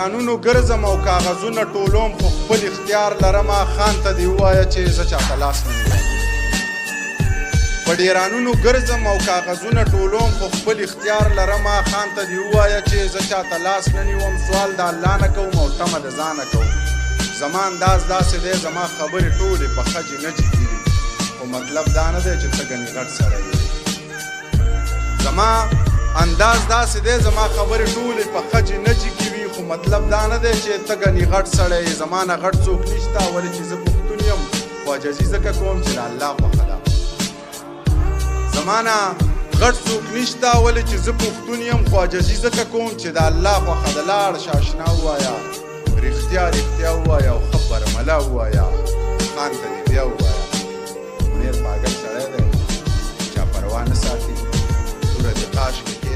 ډیرانونو ګرځم او کاغذونه ټولوم خو خپل اختیار لرمه خان ته دې ووایه چې زه چاته لاس نه نیوم په ډیرانونو ګرځم او کاغذونه ټولوم خو خپل اختیار لرمه خان ته دې ووایه چې زه چاته لاس نه نیوم سوال د الله نه کوم او تمه د ځانه کوم زما انداز داسې دی زما خبرې ټولې په خجې نه جدي دي خو مطلب دا نه دی چې ته ګنې غټ سړی یې زما انداز داسې دی زما خبرې ټولې په خجې نه جګې وي خو مطلب دا نه دی چې ته ګنې غټ سړی یې زما نه غټ څوک نشته ولې چې زه پښتون یم خو عاجزي ځکه کوم چې د الله خوښه ده زما نه غټ څوک نشته ولې چې زه پښتون یم خو عاجزي ځکه کوم چې د الله خوښه ده لاړ شه اشنا ووایه رښتیا رښتیا ووایه او ښه برمله ووایه خان ته دې بیا ووایه منیر پاگل سړی دی چا پروا نه ساتي توره دې قاش کې